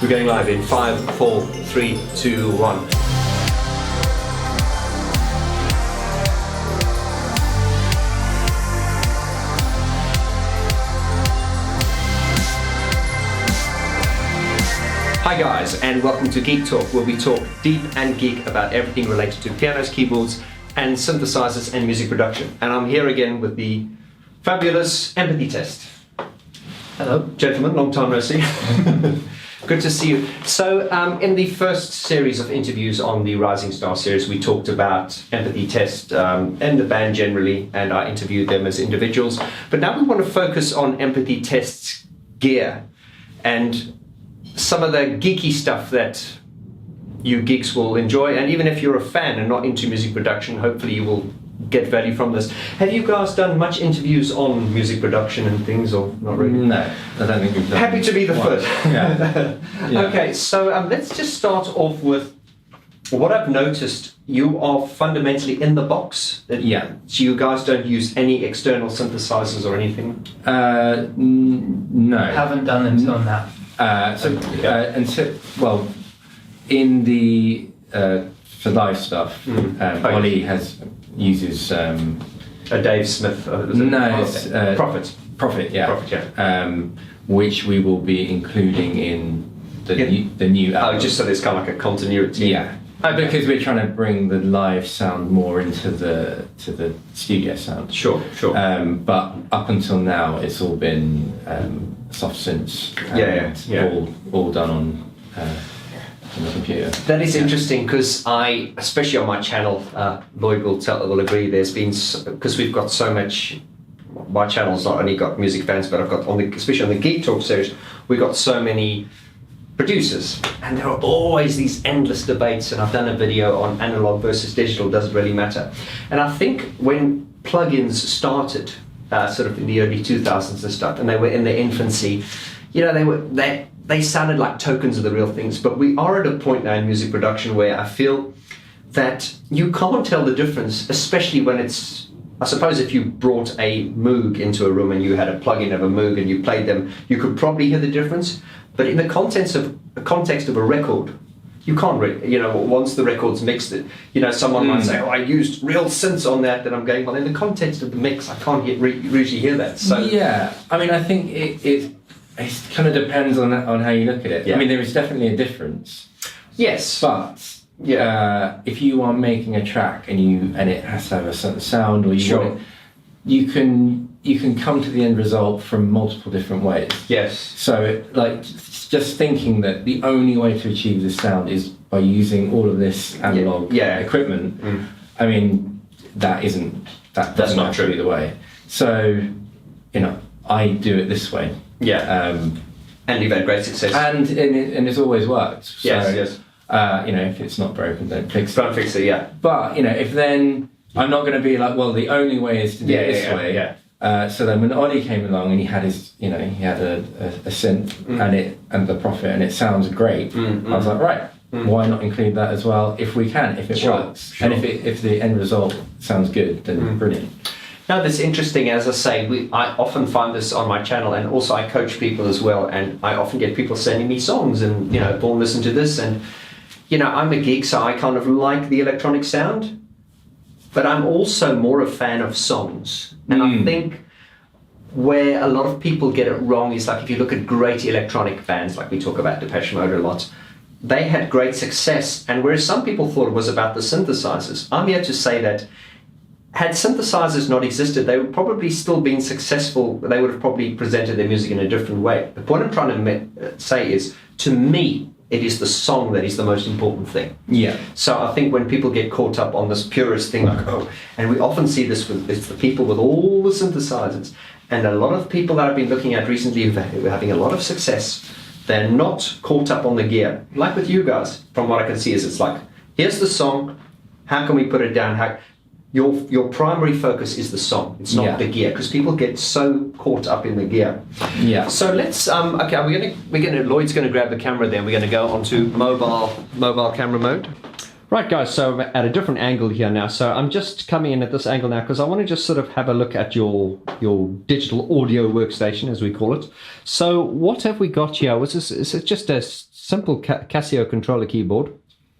We're going live in 5, 4, 3, 2, 1. Hi guys, and welcome to Geek Talk, where we talk deep and geek about everything related to pianos, keyboards, and synthesizers and music production. And I'm here again with the fabulous empathy test. Hello, gentlemen, long time no see. Good to see you. So, in the first series of interviews on the Rising Star series, we talked about empathy test and the band generally, and I interviewed them as individuals. But now we want to focus on empathy test's gear and some of the geeky stuff that you geeks will enjoy. And even if you're a fan and not into music production, hopefully you will get value from this. Have you guys done much interviews on music production and things, or not really? No, I don't think we've done. Happy to be the first. Yeah. Yeah. Okay, so let's just start off with what I've noticed. You are fundamentally in the box. Yeah. So you guys don't use any external synthesizers or anything? No. Haven't done until now. In the for live stuff, Ollie uses a Dave Smith. Prophet, yeah. Which we will be including in the new album. Oh, just so there's kind of like a continuity. Yeah. Because we're trying to bring the live sound more into the studio sound. Sure. But up until now, it's all been soft synths. All done on the computer. That is interesting because especially on my channel, Lloyd will agree. There's been, because we've got so much. My channel's not only got music fans, but I've got especially on the Geek Talk series, we got so many producers, and there are always these endless debates. And I've done a video on analog versus digital. Does it really matter? And I think when plugins started, sort of in the early 2000s and stuff, and they were in their infancy, they sounded like tokens of the real things. But we are at a point now in music production where I feel that you can't tell the difference, especially when it's, I suppose if you brought a Moog into a room and you had a plug-in of a Moog and you played them, you could probably hear the difference. But in the context of a record, you can't really, once the record's mixed, someone might say, oh, I used real synths on that, I'm going, well, in the context of the mix, I can't really hear that. So yeah, I mean, I think it kind of depends on how you look at it. Yeah. I mean, there is definitely a difference. Yes. But if you are making a track and it has to have a certain sound, or you can come to the end result from multiple different ways. Yes. So, just thinking that the only way to achieve this sound is by using all of this analog equipment. I mean, that doesn't not true the way. So, I do it this way. Yeah. And you've had great success. And it's always worked. So, yes. If it's not broken, don't fix it. Don't fix it, yeah. But, if then I'm not going to be like, well, the only way is to do it this way. Yeah. So then when Ollie came along and he had his, he had a synth and the Prophet, and it sounds great. I was like, right, why not include that as well if we can, if it works, and if the end result sounds good, then brilliant. No, that's interesting. As I say, I often find this on my channel, and also I coach people as well, and I often get people sending me songs and, Vaughn, listen to this, and, I'm a geek, so I kind of like the electronic sound, but I'm also more a fan of songs. And I think where a lot of people get it wrong is, like, if you look at great electronic bands, like we talk about Depeche Mode a lot, they had great success, and whereas some people thought it was about the synthesizers, I'm here to say that had synthesizers not existed, they would probably still been successful. They would have probably presented their music in a different way. The point I'm trying to say is, to me, it is the song that is the most important thing. Yeah. So I think when people get caught up on this purist thing, like, and we often see this it's the people with all the synthesizers, and a lot of people that I've been looking at recently who are having a lot of success, they're not caught up on the gear. Like with you guys, from what I can see, is it's like, here's the song, how can we put it down? Your primary focus is the song. It's not the gear, because people get so caught up in the gear. Yeah. So let's we're gonna Lloyd's gonna grab the camera. Then we're gonna go onto mobile camera mode. Right, guys, so I'm at a different angle here now. So I'm just coming in at this angle now because I want to just sort of have a look at your digital audio workstation, as we call it. So what have we got here? Is it just a simple Casio controller keyboard?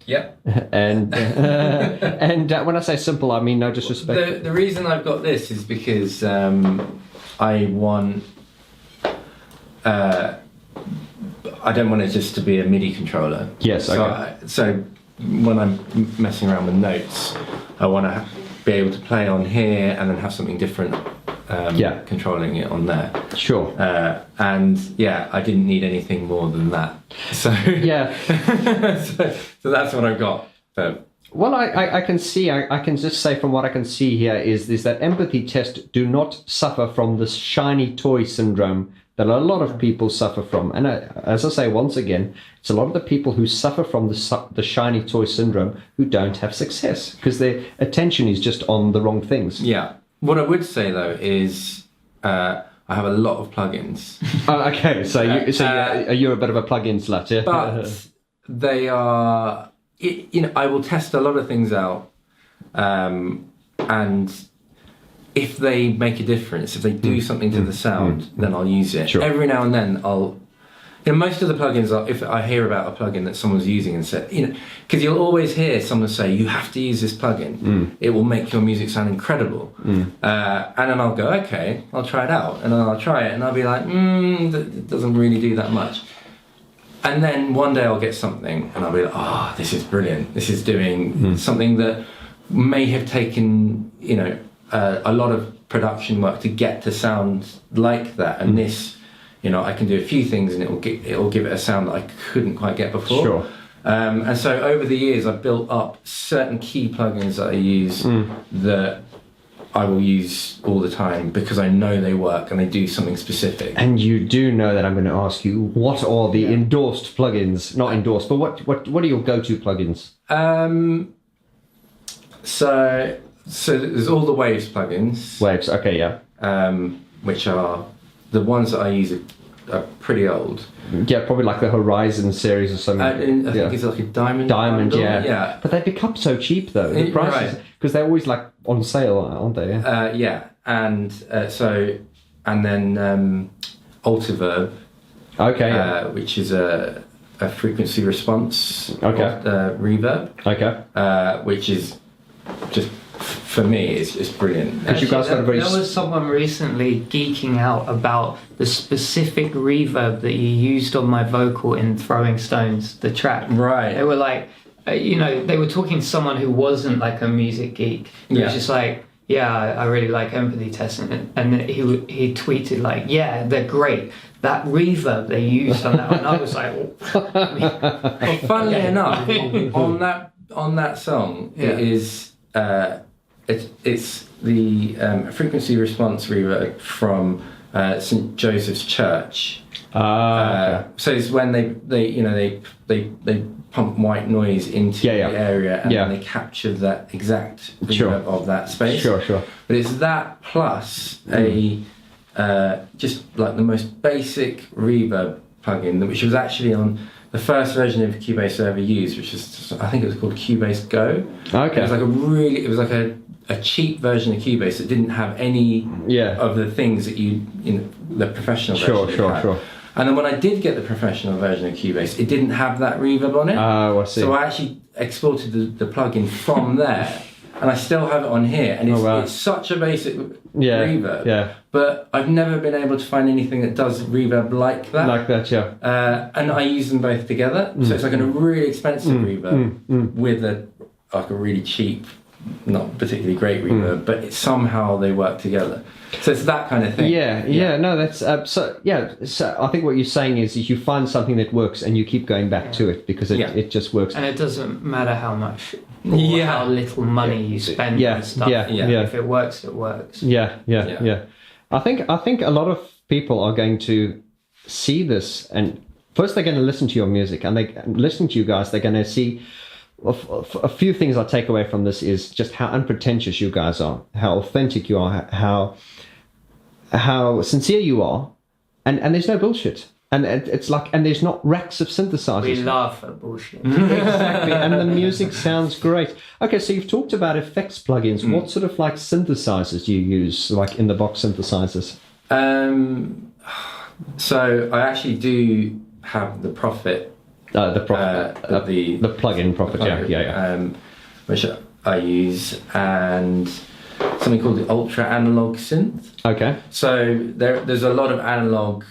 Yep. And when I say simple, I mean no disrespect. The reason I've got this is because I want... I don't want it just to be a MIDI controller. Yes, okay. So when I'm messing around with notes, I want to be able to play on here and then have something different controlling it on there. Sure. And yeah, I didn't need anything more than that. So yeah. so that's what I've got. But well, I can see, I can just say from what I can see here is that empathy test do not suffer from this shiny toy syndrome that a lot of people suffer from. And as I say, once again, it's a lot of the people who suffer from the shiny toy syndrome who don't have success because their attention is just on the wrong things. Yeah. What I would say, though, is I have a lot of plugins. Oh, okay. So you're a bit of a plug-in slut, yeah? But they are... I will test a lot of things out, and if they make a difference, if they do something to the sound, then I'll use it. Sure. Every now and then I'll... most of the plugins, if I hear about a plugin that someone's using and say, because you'll always hear someone say, you have to use this plugin. It will make your music sound incredible. And then I'll go, okay, I'll try it out. And then I'll try it and I'll be like, that doesn't really do that much. And then one day I'll get something and I'll be like, this is brilliant. This is doing something that may have taken, a lot of production work to get to sound like that. And this, I can do a few things and it will give it a sound that I couldn't quite get before. Sure. And so over the years, I've built up certain key plugins that I use that I will use all the time because I know they work and they do something specific. And you do know that I'm going to ask you, what are the endorsed plugins? Not endorsed, but what are your go-to plugins? So there's all the Waves plugins. Waves, okay, yeah. Which are the ones that I use are pretty old. Yeah, probably like the Horizon series or something. I think it's like a Diamond. Diamond, bundle. Yeah. But they become so cheap though. The prices, because they're always like on sale, aren't they? Yeah, and then Altiverb. Okay. Yeah. Which is a frequency response. Okay. Reverb. Okay. Which is just, for me, it's brilliant. Actually, you guys there was someone recently geeking out about the specific reverb that you used on my vocal in Throwing Stones, the track. Right. They were like, they were talking to someone who wasn't like a music geek. He was just like, yeah, I really like empathy testing. And he tweeted like, yeah, they're great. That reverb they used on that, and I was like, well, funnily enough, on that song, it is it's the frequency response reverb from St. Joseph's Church. Okay. So it's when they pump white noise into the area and then they capture that exact reverb of that space. Sure. But it's that plus a just like the most basic reverb plugin, which was actually on the first version of Cubase I ever used, which is, I think it was called Cubase Go. Okay. It was like a cheap version of Cubase that didn't have any of the things that the professional version had. Sure. And then when I did get the professional version of Cubase, it didn't have that reverb on it. Oh, I see. So I actually exported the plugin from there, and I still have it on here. And it's such a basic reverb. Yeah. But I've never been able to find anything that does reverb like that. Like that, yeah. And I use them both together. So it's like a really expensive reverb with a really cheap, not particularly great reverb, but somehow they work together. So it's that kind of thing. Yeah. No, that's so I think what you're saying is you find something that works and you keep going back to it because it just works. And it doesn't matter how much or how little money you spend on stuff. If it works, it works. Yeah. I think a lot of people are going to see this, and first they're going to listen to your music, and they listening to you guys, they're going to see a few things I take away from this is just how unpretentious you guys are, how authentic you are, how sincere you are, and there's no bullshit. And it's like, and there's not racks of synthesizers. We laugh at bullshit. Exactly, and the music sounds great. Okay, so you've talked about effects plugins. What sort of like synthesizers do you use, like in the box synthesizers? So I actually do have the Prophet. The plugin Prophet, yeah. Which I use, and something called the Ultra Analog Synth. Okay. So there's a lot of analog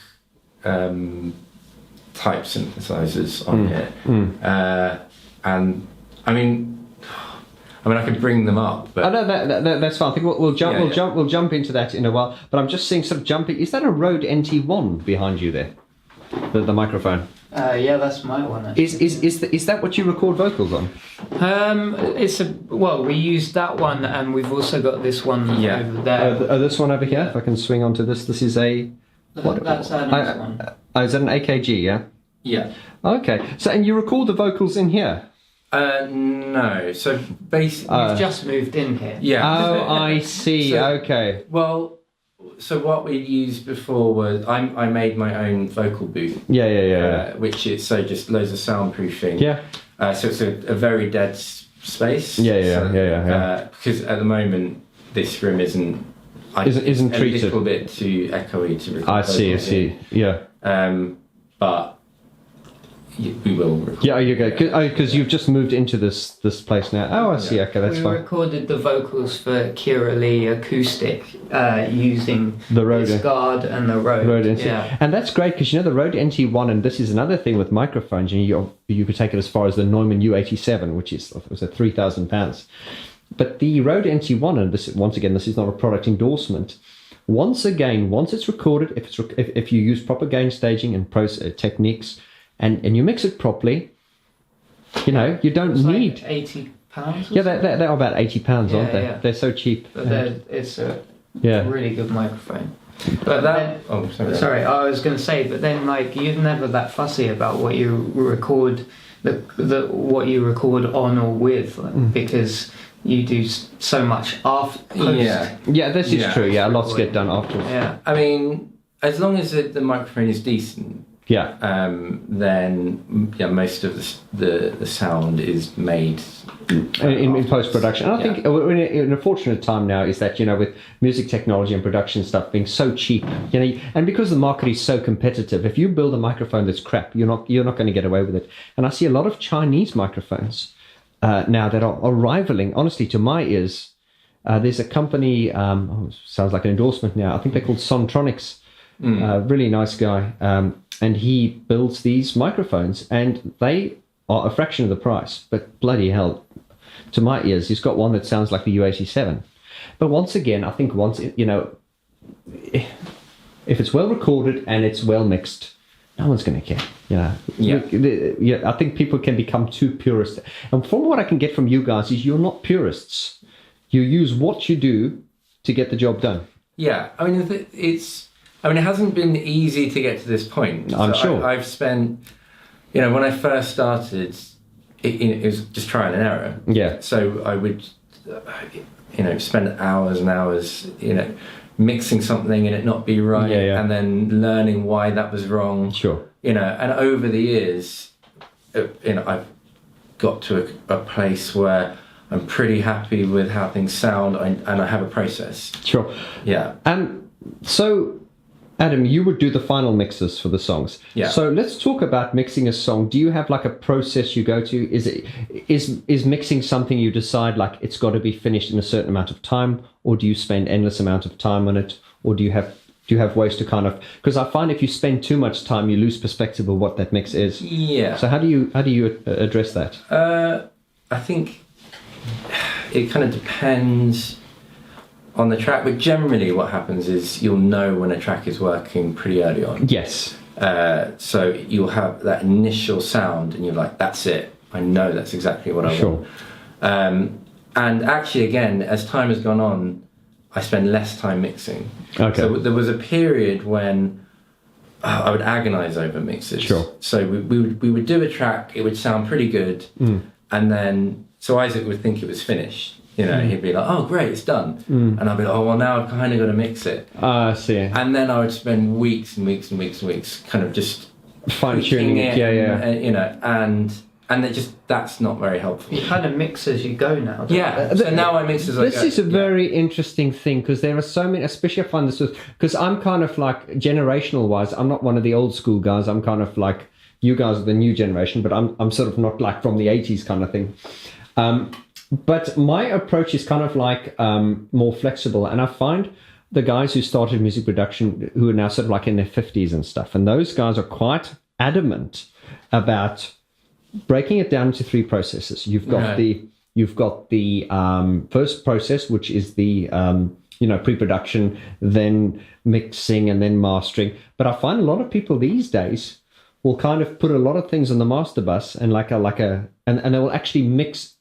type synthesizers on here, and I mean I could bring them up, but no, that's fine. I think we'll jump into that in a while. But I'm just seeing sort of jumping. Is that a Rode NT1 behind you there? The microphone. Yeah, that's my one. Actually. Is that what you record vocals on? We use that one, and we've also got this one over there. This one over here. If I can swing onto this, this is a. That's our next one. Is that an AKG? Yeah. Yeah. Okay. So, and you record the vocals in here? No. So basically, we've just moved in here. Yeah. Oh, I see. Okay. Well. So what we used before was I made my own vocal booth. Yeah. Which is just loads of soundproofing. Yeah. So it's a very dead space. Yeah. Because at the moment this room isn't treated. A little bit too echoey to record. I see. Yeah. But we will record. Yeah, you go because you've just moved into this place now. Oh, I see. Okay, that's fine. We recorded the vocals for Kira Lee acoustic using the Rode Guard and the Rode. Yeah, and that's great because the Rode NT1, and this is another thing with microphones. You could take it as far as the Neumann U87, which was at £3,000. But the Rode NT1, and this is not a product endorsement. Once it's recorded, if you use proper gain staging and techniques. And you mix it properly, you don't need £80. Yeah, they're about £80, aren't they? Yeah. They're so cheap. But it's a really good microphone. But sorry, I was going to say, but then you're never that fussy about what you record, what you record on or with, because you do so much after. Yeah, this is true. Yeah, lots get done afterwards. Yeah, I mean, as long as the microphone is decent. Yeah. Then most of the sound is made in post production. And I think we're in a fortunate time now is that with music technology and production stuff being so cheap, and because the market is so competitive, if you build a microphone that's crap, you're not going to get away with it. And I see a lot of Chinese microphones now that are rivaling, honestly, to my ears. There's a company, sounds like an endorsement now. I think they're called Sontronics. Really nice guy. And he builds these microphones, and they are a fraction of the price. But bloody hell, to my ears, he's got one that sounds like the U87. But once again, I think if it's well recorded and it's well mixed, no one's going to care. I think people can become too purist. And from what I can get from you guys is you're not purists. You use what you do to get the job done. Yeah, I mean, it hasn't been easy to get to this point. I'm sure. I've spent, when I first started, it was just trial and error. Yeah. So I would, spend hours and hours, mixing something and it not be right, and then learning why that was wrong. Sure. And over the years, I've got to a place where I'm pretty happy with how things sound, and I have a process. Sure. Yeah. So, Adam, you would do the final mixes for the songs. Yeah. So let's talk about mixing a song. Do you have a process you go to? Is mixing something you decide it's got to be finished in a certain amount of time, or do you spend endless amount of time on it, or do you have ways to because I find if you spend too much time, you lose perspective of what that mix is. Yeah. So how do you address that? I think it kind of depends on the track, but generally what happens is you'll know when a track is working pretty early on. Yes. So you'll have that initial sound and you're like, that's it. I know that's exactly what I want. And actually, again, as time has gone on, I spend less time mixing. Okay. So there was a period when I would agonize over mixes. Sure. So we would do a track, it would sound pretty good, and then, so Isaac would think it was finished. He'd be like, oh, great, it's done. And I'd be like, oh, well, now I've kind of got to mix it. I see. And then I would spend weeks and weeks and weeks and weeks kind of just fine-tuning it, you know, and that's not very helpful. You kind of mix as you go now. So now I mix as I go. This is a very interesting thing because there are so many, especially I find this because I'm kind of like generational wise, I'm not one of the old school guys. I'm kind of like you guys are the new generation, but I'm sort of not like from the 80s kind of thing. But my approach is kind of like more flexible, and I find the guys who started music production who are now sort of like in their 50s and stuff, and those guys are quite adamant about breaking it down into 3 processes. You've got the first process, which is the pre-production, then mixing, and then mastering. But I find a lot of people these days will kind of put a lot of things on the master bus and and they will actually mix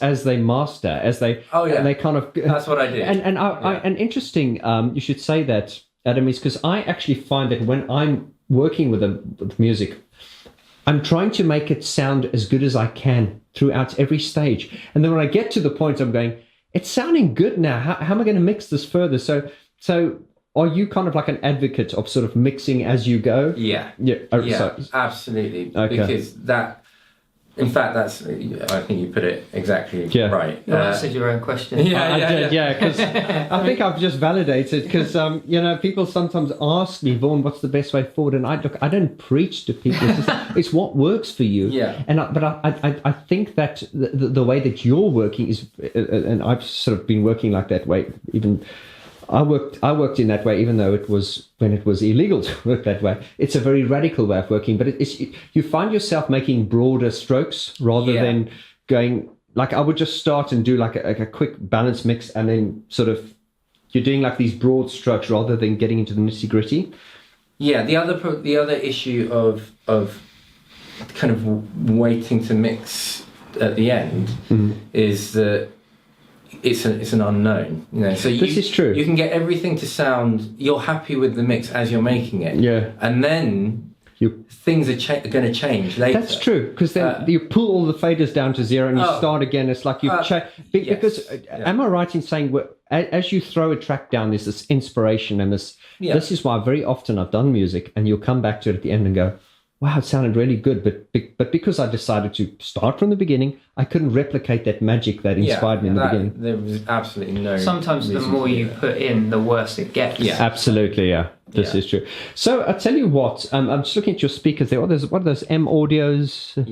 as they master, as they and they kind of that's what I did. And interesting, you should say that, Adam, is because I actually find that when I'm working with music, I'm trying to make it sound as good as I can throughout every stage. And then when I get to the point, I'm going, it's sounding good now. How am I going to mix this further? So are you kind of like an advocate of sort of mixing as you go? Yeah. Absolutely. Okay. Because in fact, I think you put it exactly right. You answered your own question. Yeah, because I think I've just validated, because people sometimes ask me, Vaughn, what's the best way forward? And I don't preach to people. It's what works for you. Yeah. But I think that the way that you're working is, and I've sort of been working like that way. Even I worked in that way, even though it was when it was illegal to work that way. It's a very radical way of working, but you find yourself making broader strokes rather than going like, I would just start and do like a quick balance mix, and then sort of you're doing like these broad strokes rather than getting into the nitty gritty. Yeah. The other issue of kind of waiting to mix at the end is that it's an unknown, So this is true. You can get everything to sound. You're happy with the mix as you're making it. Yeah. And then things are going to change later. That's true, because then you pull all the faders down to 0 and you start again. It's like you've changed. Because am I right in saying as you throw a track down, there's this inspiration and this. Yeah. This is why very often I've done music, and you'll come back to it at the end and go, wow, it sounded really good, but because I decided to start from the beginning, I couldn't replicate that magic that inspired me in the beginning. There was absolutely no. Sometimes the more you put in, the worse it gets. Yeah, absolutely. Yeah, this is true. So I tell you what, I'm just looking at your speakers there. What are those M audios?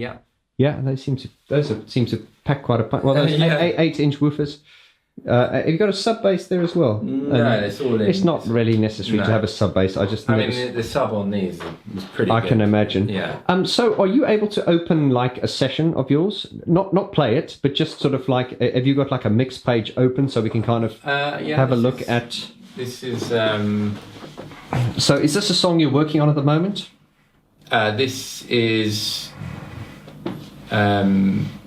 Yeah, those seem to pack quite a punch. Well, those 8-inch woofers. Have you got a sub bass there as well? No, it's all in. It's not really necessary to have a sub bass. I mean, the sub on these is pretty I good. can imagine. Yeah. So are you able to open like a session of yours? Not play it, but just sort of like, have you got like a mix page open so we can kind of have a look at... This is... So is this a song you're working on at the moment? This is...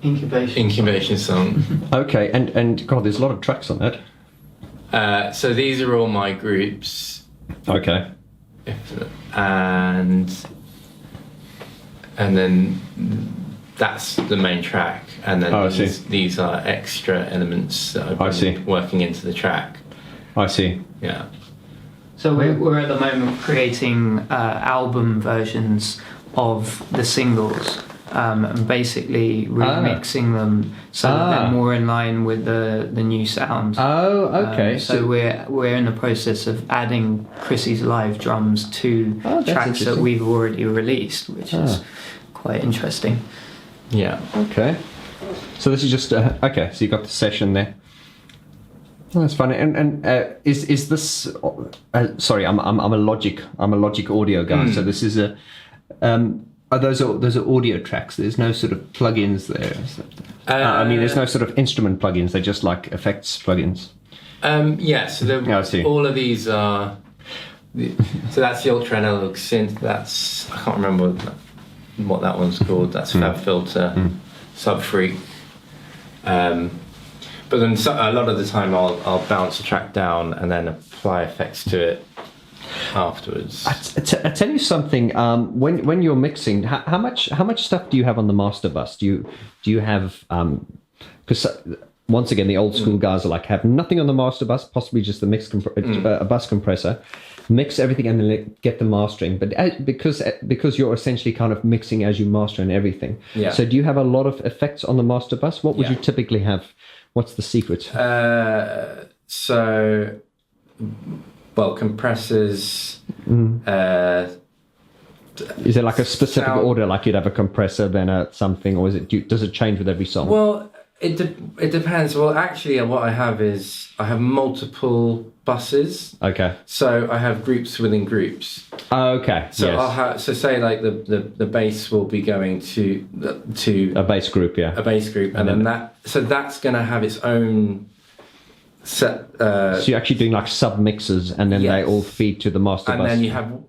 Incubation song. Okay, and God, there's a lot of tracks on that. So these are all my groups. Okay. And then that's the main track, and then these are extra elements that I've been working into the track. I see. Yeah. So we're at the moment creating album versions of the singles. And basically remixing them so that they're more in line with the new sound. Oh, okay. So we're in the process of adding Chrissy's live drums to tracks that we've already released, which is quite interesting. Yeah. Okay. So this is just okay. So you got the session there. Oh, that's funny. And is this? Sorry, I'm a Logic audio guy. So this is a. Those are audio tracks. There's no sort of plugins there. I mean, there's no sort of instrument plugins. They're just like effects plugins. So all of these are. So that's the ultra analog synth. I can't remember what that one's called. That's Fab Filter, Sub Freak. But then a lot of the time I'll bounce a track down and then apply effects to it afterwards. I tell you something. When you're mixing, how much stuff do you have on the master bus? Do you have? Because once again, the old school guys are like, have nothing on the master bus, possibly just the a bus compressor, mix everything and then get the mastering. But because you're essentially kind of mixing as you master and everything. Yeah. So do you have a lot of effects on the master bus? What would you typically have? What's the secret? Compressors. Is there like a specific order, like you'd have a compressor, then something, or does it change with every song? Well, it depends. Well, actually, what I have multiple buses. Okay. So I have groups within groups. Okay. So yes. I'll have say like the bass will be going to a bass group, a bass group, and then that's going to have its own set. So you're actually doing like sub mixes, and then they all feed to the master bus. And then you have.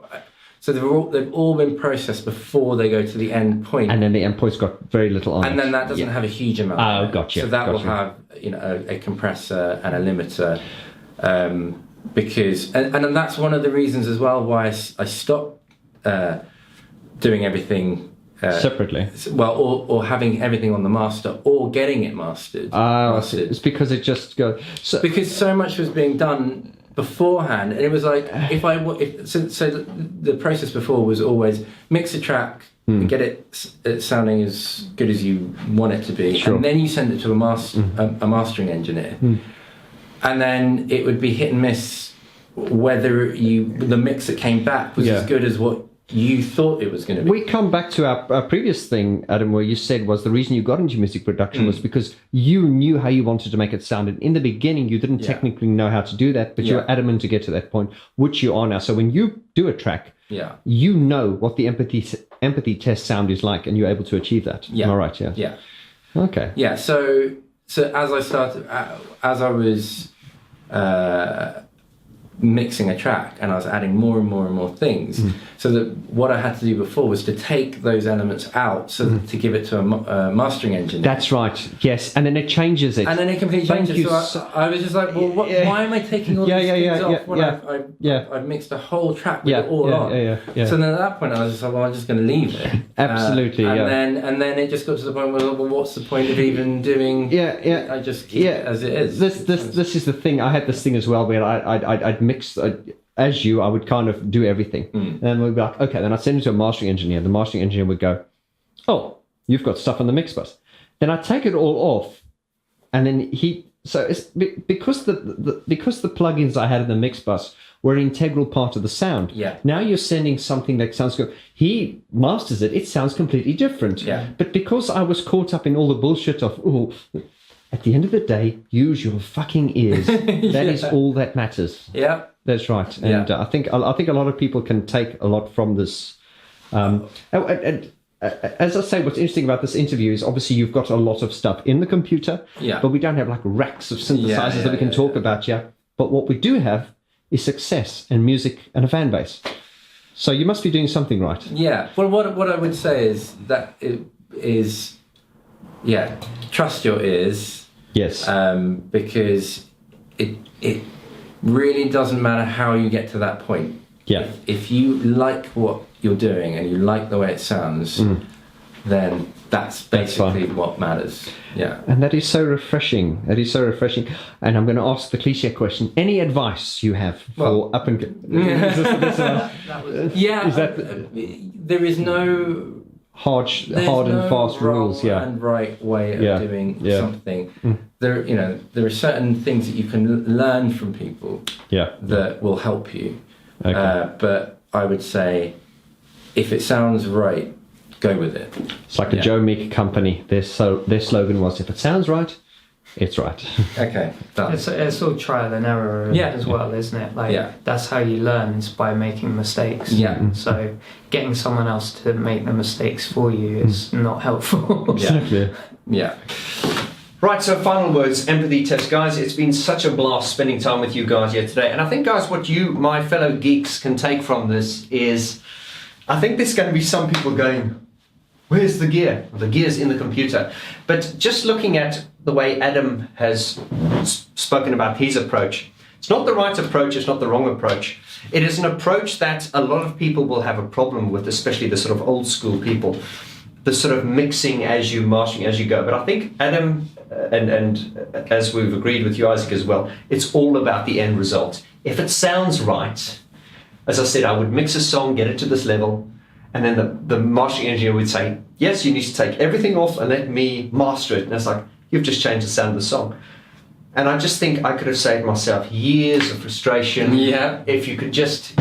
So they've all been processed before they go to the end point. And then the end point's got very little on it. And then that doesn't have a huge amount. Oh, gotcha. So that will have a compressor and a limiter, because and that's one of the reasons as well why I stopped doing everything separately. Well, or having everything on the master or getting it mastered. Mastered. It's because it just goes. Because so much was being done beforehand, and it was like so the process before was always mix a track and get it sounding as good as you want it to be, and then you send it to a mastering engineer, and then it would be hit and miss whether the mix that came back was as good as what you thought it was going to be. We come back to our previous thing, Adam, where you said was the reason you got into music production was because you knew how you wanted to make it sound. And in the beginning, you didn't technically know how to do that, but you were adamant to get to that point, which you are now. So when you do a track, you know what the empathy test sound is like, and you're able to achieve that. Yeah. Am I right? Yeah. Yeah. Okay. Yeah. So as I started, as I was mixing a track, and I was adding more and more and more things, so that what I had to do before was to take those elements out, so that to give it to a mastering engineer. That's right. Yes, and then it changes it. And then it completely changes. So I was just like, well, why am I taking all these things off when I've mixed a whole track with it all on? So then at that point, I was just like, well, I'm just going to leave it. Absolutely. And then it just got to the point where, well, what's the point of even doing? I just keep it as it is. This is the thing. I had this thing as well where I'd mix. As I would kind of do everything, and we'd be like, okay, then I'd send it to a mastering engineer. The mastering engineer would go, oh, you've got stuff on the mix bus. Then I'd take it all off, and then it's because the plugins I had in the mix bus were an integral part of the sound. Yeah. Now you're sending something that sounds good. He masters it. It sounds completely different. Yeah. But because I was caught up in all the bullshit of, at the end of the day, use your fucking ears. That is all that matters. Yeah. That's right. And I think a lot of people can take a lot from this. And as I say, what's interesting about this interview is obviously you've got a lot of stuff in the computer, but we don't have like racks of synthesizers that we can talk about yet. But what we do have is success and music and a fan base. So you must be doing something right. Yeah. Well, what I would say is that it is, trust your ears. Yes. Because it really doesn't matter how you get to that point. Yeah. If you like what you're doing and you like the way it sounds, then that's basically what matters. Yeah. And that is so refreshing. And I'm going to ask the cliche question. Any advice you have for up and... there is no... hard and fast rules, and right way of doing something. There are certain things that you can learn from people that will help you. Okay. But I would say, if it sounds right, go with it. It's like the Joe Meek company. Their slogan was, if it sounds right, it's right. Okay. It's all trial and error as well, isn't it? Like that's how you learn, is by making mistakes. Yeah. So getting someone else to make the mistakes for you is not helpful. Exactly. Yeah. Right, so final words, empathy test. Guys, it's been such a blast spending time with you guys here today. And I think, guys, what you, my fellow geeks, can take from this is, I think there's going to be some people going, where's the gear? The gear's in the computer. But just looking at the way Adam has spoken about his approach, it's not the right approach, it's not the wrong approach. It is an approach that a lot of people will have a problem with, especially the sort of old school people, the sort of mixing as you, mastering as you go. But I think Adam and as we've agreed with you, Isaac, as well, it's all about the end result. If it sounds right, as I said, I would mix a song, get it to this level, and then the mastering engineer would say, yes, you need to take everything off and let me master it. And it's like, you've just changed the sound of the song. And I just think I could have saved myself years of frustration. Yeah. If you could just,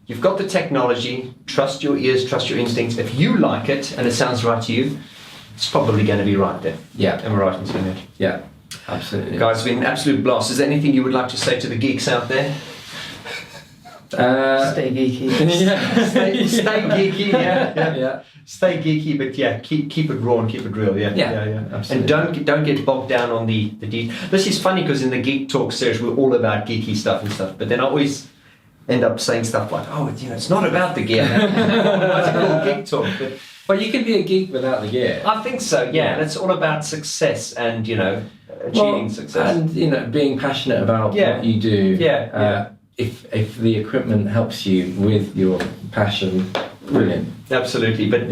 you've got the technology, trust your ears, trust your instincts. If you like it and it sounds right to you, it's probably going to be right there. Yeah. Am I right in saying that? Yeah, absolutely. Guys, it's been an absolute blast. Is there anything you would like to say to the geeks out there? Stay geeky. Yeah. Stay geeky, yeah. Yeah. Stay geeky, but yeah, keep it raw and keep it real, yeah. Absolutely. And don't get bogged down on the details. This is funny because in the Geek Talk series we're all about geeky stuff and stuff, but then I always end up saying stuff like, oh, it's not about the gear. Why is it called Geek Talk? But you can be a geek without the gear. I think so, yeah. And it's all about success and achieving success and being passionate about what you do. If the equipment helps you with your passion, brilliant. Absolutely, but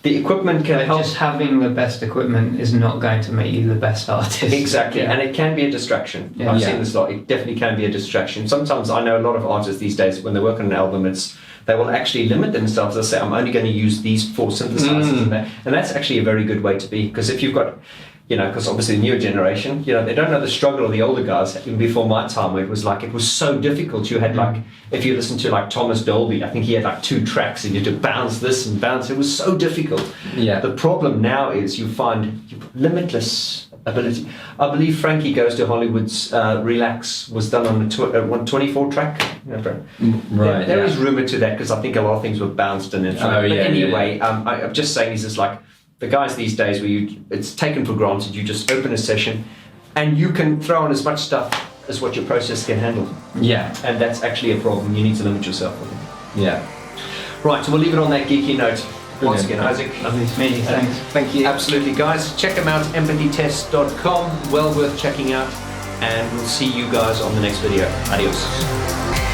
the equipment can help. Just having the best equipment is not going to make you the best artist. Exactly, and it can be a distraction. I've seen this a lot. It definitely can be a distraction. Sometimes I know a lot of artists these days, when they work on an album, they will actually limit themselves. They'll say, I'm only going to use these 4 synthesizers and that's actually a very good way to be, because if you've got, because obviously the newer generation, they don't know the struggle of the older guys. Even before my time, where it was so difficult. You had if you listen to Thomas Dolby, I think he had 2 tracks and you had to bounce this and bounce. It was so difficult. Yeah. The problem now is you find limitless ability. I believe Frankie Goes to Hollywood's Relax was done on a 24 track. Right. There is rumour to that, because I think a lot of things were bounced and anyway, I'm just saying, is this the guys these days where it's taken for granted. You just open a session and you can throw on as much stuff as what your process can handle. Yeah. And that's actually a problem. You need to limit yourself, I think. Yeah. Right, so we'll leave it on that geeky note. Once again, Isaac. Lovely to meet you, thanks. Thank you. Absolutely, guys. Check them out, empathytest.com. Well worth checking out. And we'll see you guys on the next video. Adios.